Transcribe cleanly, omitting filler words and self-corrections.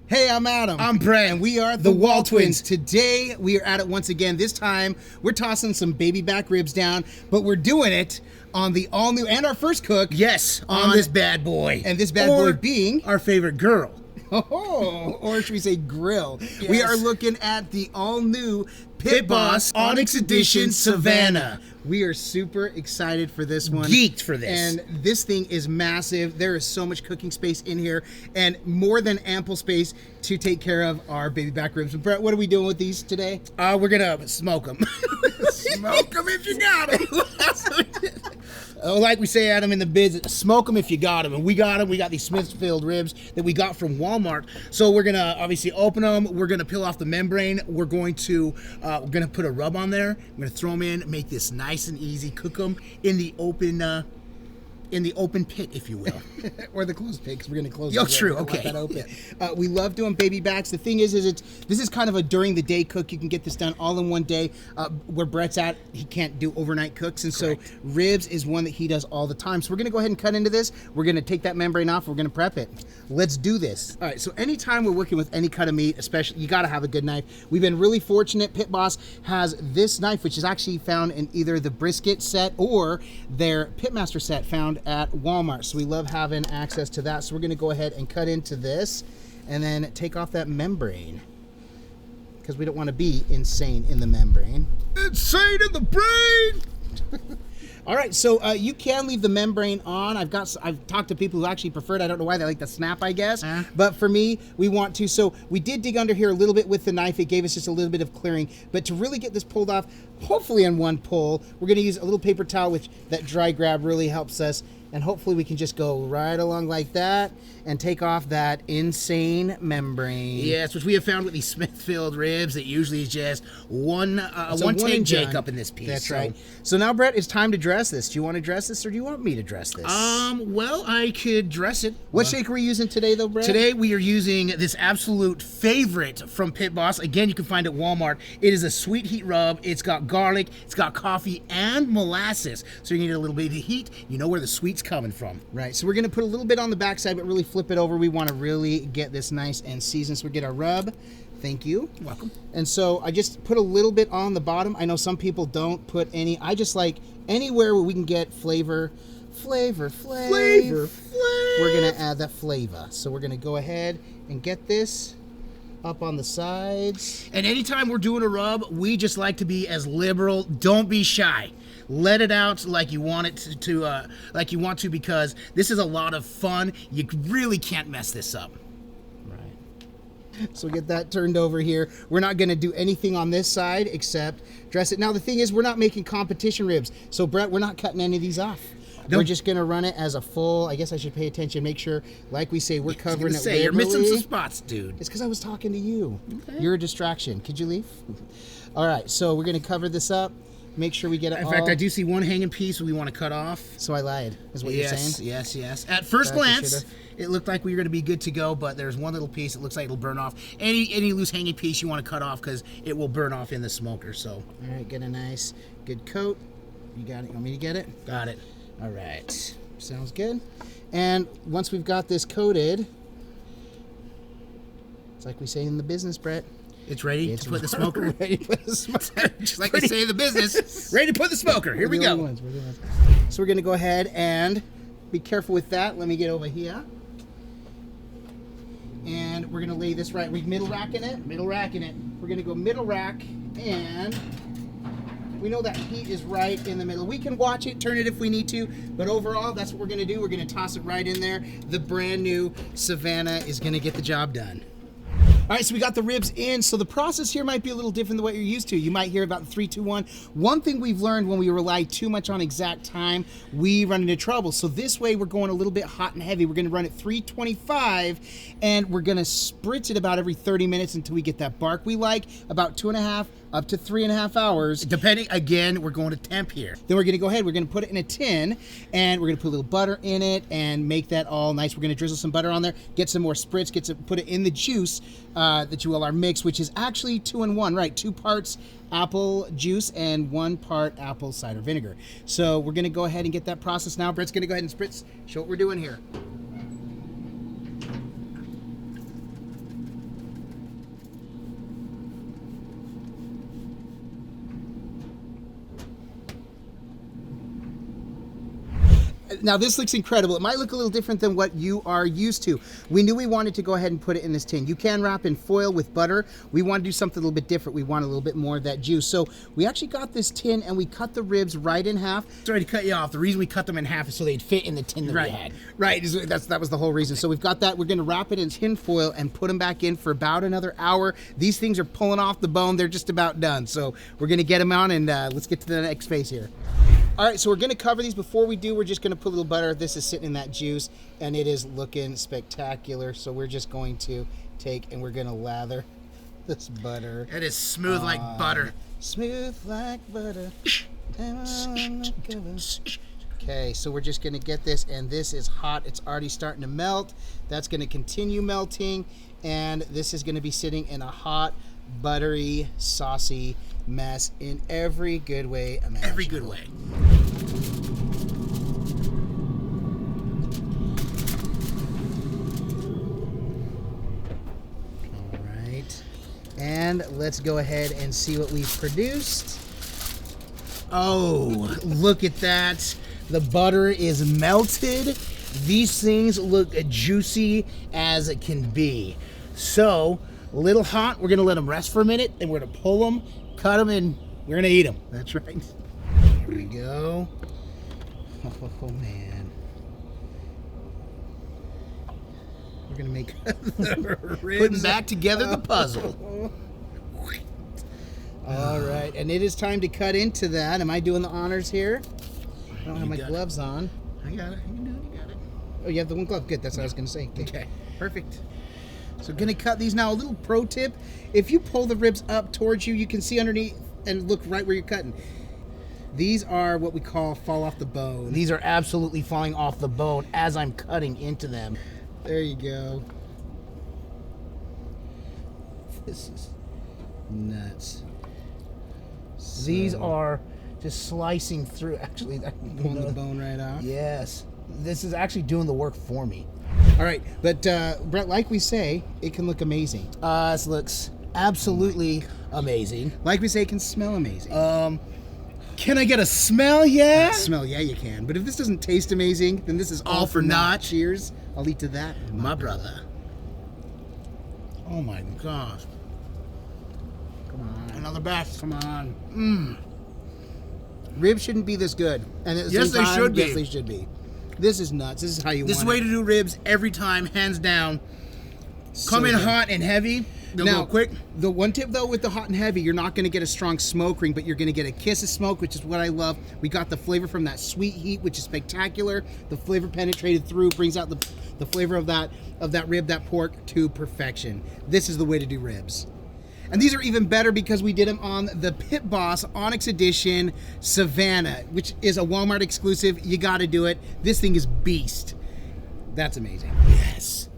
Hey, I'm Adam. I'm Brett. And we are the Wall Twins. Today, we are at it once again. This time, we're tossing some baby back ribs down, but we're doing it on the all-new, and our first cook. Yes, on this bad boy. And this bad boy being... our favorite girl. Oh, or should we say grill? Yes. We are looking at the all-new Pit Boss Onyx Edition Savannah. We are super excited for this one. Geeked for this. And this thing is massive. There is so much cooking space in here and more than ample space to take care of our baby back ribs. Brett, what are we doing with these today? We're going to smoke them. Smoke them if you got them. Like we say, Adam, in the bids, smoke them if you got them. And we got them. We got these Smithfield ribs that we got from Walmart. So we're going to obviously open them. We're going to peel off the membrane. We're going to put a rub on there. We're going to throw them in, make this nice and easy. Cook them in the open pit, if you will. Or the closed pit, because we're going to close it. Oh, it. true. Okay. That open. We love doing baby backs. The thing is this is kind of a during the day cook. You can get this done all in one day. Where Brett's at, he can't do overnight cooks, and Correct. so ribs is one that he does all the time. So we're going to go ahead and cut into this. We're going to take that membrane off. We're going to prep it. Let's do this. All right. So anytime we're working with any cut of meat, especially, you got to have a good knife. We've been really fortunate. Pit Boss has this knife, which is actually found in either the brisket set or their Pitmaster set found at Walmart. So we love having access to that. So we're going to go ahead and cut into this and then take off that membrane because we don't want to be insane in the membrane. Insane in the brain! All right, so you can leave the membrane on. I've talked to people who actually prefer it. I don't know why they like the snap, I guess. But for me, we want to. So we did dig under here a little bit with the knife. It gave us just a little bit of clearing. But to really get this pulled off, hopefully in one pull, we're going to use a little paper towel, which that dry grab really helps us. And hopefully we can just go right along like that and take off that insane membrane. Yes, which we have found with these Smithfield ribs. It usually is just one take Jake up in this piece. That's right. So now, Brett, it's time to dress this. Do you want to dress this or do you want me to dress this? Well, I could dress it. What shake are we using today, though, Brett? Today we are using this absolute favorite from Pit Boss. Again, you can find it at Walmart. It is a sweet heat rub. It's got garlic, it's got coffee, and molasses. So you need a little bit of heat. You know where the sweet's coming from. Right. So we're going to put a little bit on the backside, but really flip it over. We want to really get this nice and seasoned. So we get our rub. Thank you. You're welcome. And so I just put a little bit on the bottom. I know some people don't put any. I just like anywhere where we can get flavor. We're going to add that flavor. So we're going to go ahead and get this up on the sides. And anytime we're doing a rub, we just like to be as liberal. Don't be shy. Let it out like you want it to, because this is a lot of fun. You really can't mess this up. Right. So get that turned over here. We're not going to do anything on this side except dress it. Now the thing is, we're not making competition ribs. So Brett, we're not cutting any of these off. Nope. We're just going to run it as a full. I guess I should pay attention. Make sure, like we say, we're covering it liberally. You're missing some spots, dude. It's because I was talking to you. Okay. You're a distraction. Could you leave? All right. So we're going to cover this up. Make sure we get it all. In fact, I do see one hanging piece we want to cut off. So I lied, is what you're saying? Yes. At first glance, it looked like we were going to be good to go, but there's one little piece. It looks like it'll burn off. Any loose hanging piece you want to cut off because it will burn off in the smoker. So. All right, get a nice, good coat. You got it? You want me to get it? Got it. All right. Sounds good. And once we've got this coated, it's like we say in the business, Brett. It's ready to put the smoker. Ready to put the smoker. Just like they say in the business. Ready to put the smoker. Here we go. So we're going to go ahead and be careful with that. Let me get over here. And we're going to lay this right. We middle racking it? Middle racking it. We're going to go middle rack, and we know that heat is right in the middle. We can watch it, turn it if we need to, but overall, that's what we're going to do. We're going to toss it right in there. The brand new Savannah is going to get the job done. All right, so we got the ribs in. So the process here might be a little different than what you're used to. You might hear about the 3, 2, 1. One thing we've learned when we rely too much on exact time, we run into trouble. So this way we're going a little bit hot and heavy. We're gonna run at 325, and we're gonna spritz it about every 30 minutes until we get that bark we like, about 2.5 up to 3.5 hours. Depending, again, we're going to temp here. Then we're gonna go ahead, we're gonna put it in a tin, and we're gonna put a little butter in it and make that all nice. We're gonna drizzle some butter on there, get some more spritz, put it in the juice that you will our mix, which is actually 2 in 1, right? 2 parts apple juice and 1 part apple cider vinegar. So we're gonna go ahead and get that process now. Brett's gonna go ahead and spritz, show what we're doing here. Now this looks incredible. It might look a little different than what you are used to. We knew we wanted to go ahead and put it in this tin. You can wrap in foil with butter. We want to do something a little bit different. We want a little bit more of that juice. So we actually got this tin and we cut the ribs right in half. Sorry to cut you off. The reason we cut them in half is so they'd fit in the tin that we had. Right, that was the whole reason. So we've got that. We're going to wrap it in tin foil and put them back in for about another hour. These things are pulling off the bone. They're just about done. So we're going to get them on and let's get to the next phase here. All right, so we're going to cover these. Before we do, we're just going to put a little butter. This is sitting in that juice, and it is looking spectacular. So we're just going to take and we're going to lather this butter. It is smooth like butter. Smooth like butter. Okay, so we're just going to get this, and this is hot. It's already starting to melt. That's going to continue melting, and this is going to be sitting in a hot, buttery, saucy mess in every good way imaginable. Every good way. All right, and let's go ahead and see what we've produced. Oh, look at that. The butter is melted. These things look juicy as it can be. So, a little hot. We're going to let them rest for a minute, and we're going to pull them, cut them, and we're going to eat them. That's right. Here we go. Oh, man. We're going to make Putting back together the puzzle. All right, and it is time to cut into that. Am I doing the honors here? I don't have my gloves on. I got it. You can do it. You got it. Oh, you have the one glove. Good. That's what I was going to say. Okay. Perfect. So going to cut these now. A little pro tip. If you pull the ribs up towards you, you can see underneath and look right where you're cutting. These are what we call fall off the bone. These are absolutely falling off the bone as I'm cutting into them. There you go. This is nuts. These are just slicing through. Actually, pulling the bone right off. Yes. This is actually doing the work for me. All right, but Brett, like we say, it can look amazing. This looks absolutely amazing. Like we say, it can smell amazing. Can I get a smell? Yeah. Smell, yeah, you can. But if this doesn't taste amazing, then this is all for naught. Cheers. I'll eat to that, my brother. Oh my gosh. Come on. Another batch. Come on. Ribs shouldn't be this good. And at the Yes, same time, they should be. Yes, they should be. This is nuts. This is how you want it. This way to do ribs every time, hands down. Come in hot and heavy. They'll Now, go quick. The one tip though with the hot and heavy, you're not going to get a strong smoke ring, but you're going to get a kiss of smoke, which is what I love. We got the flavor from that sweet heat, which is spectacular. The flavor penetrated through, brings out the flavor of that rib, that pork to perfection. This is the way to do ribs. And these are even better because we did them on the Pit Boss Onyx Edition Savannah, which is a Walmart exclusive. You got to do it. This thing is beast. That's amazing. Yes.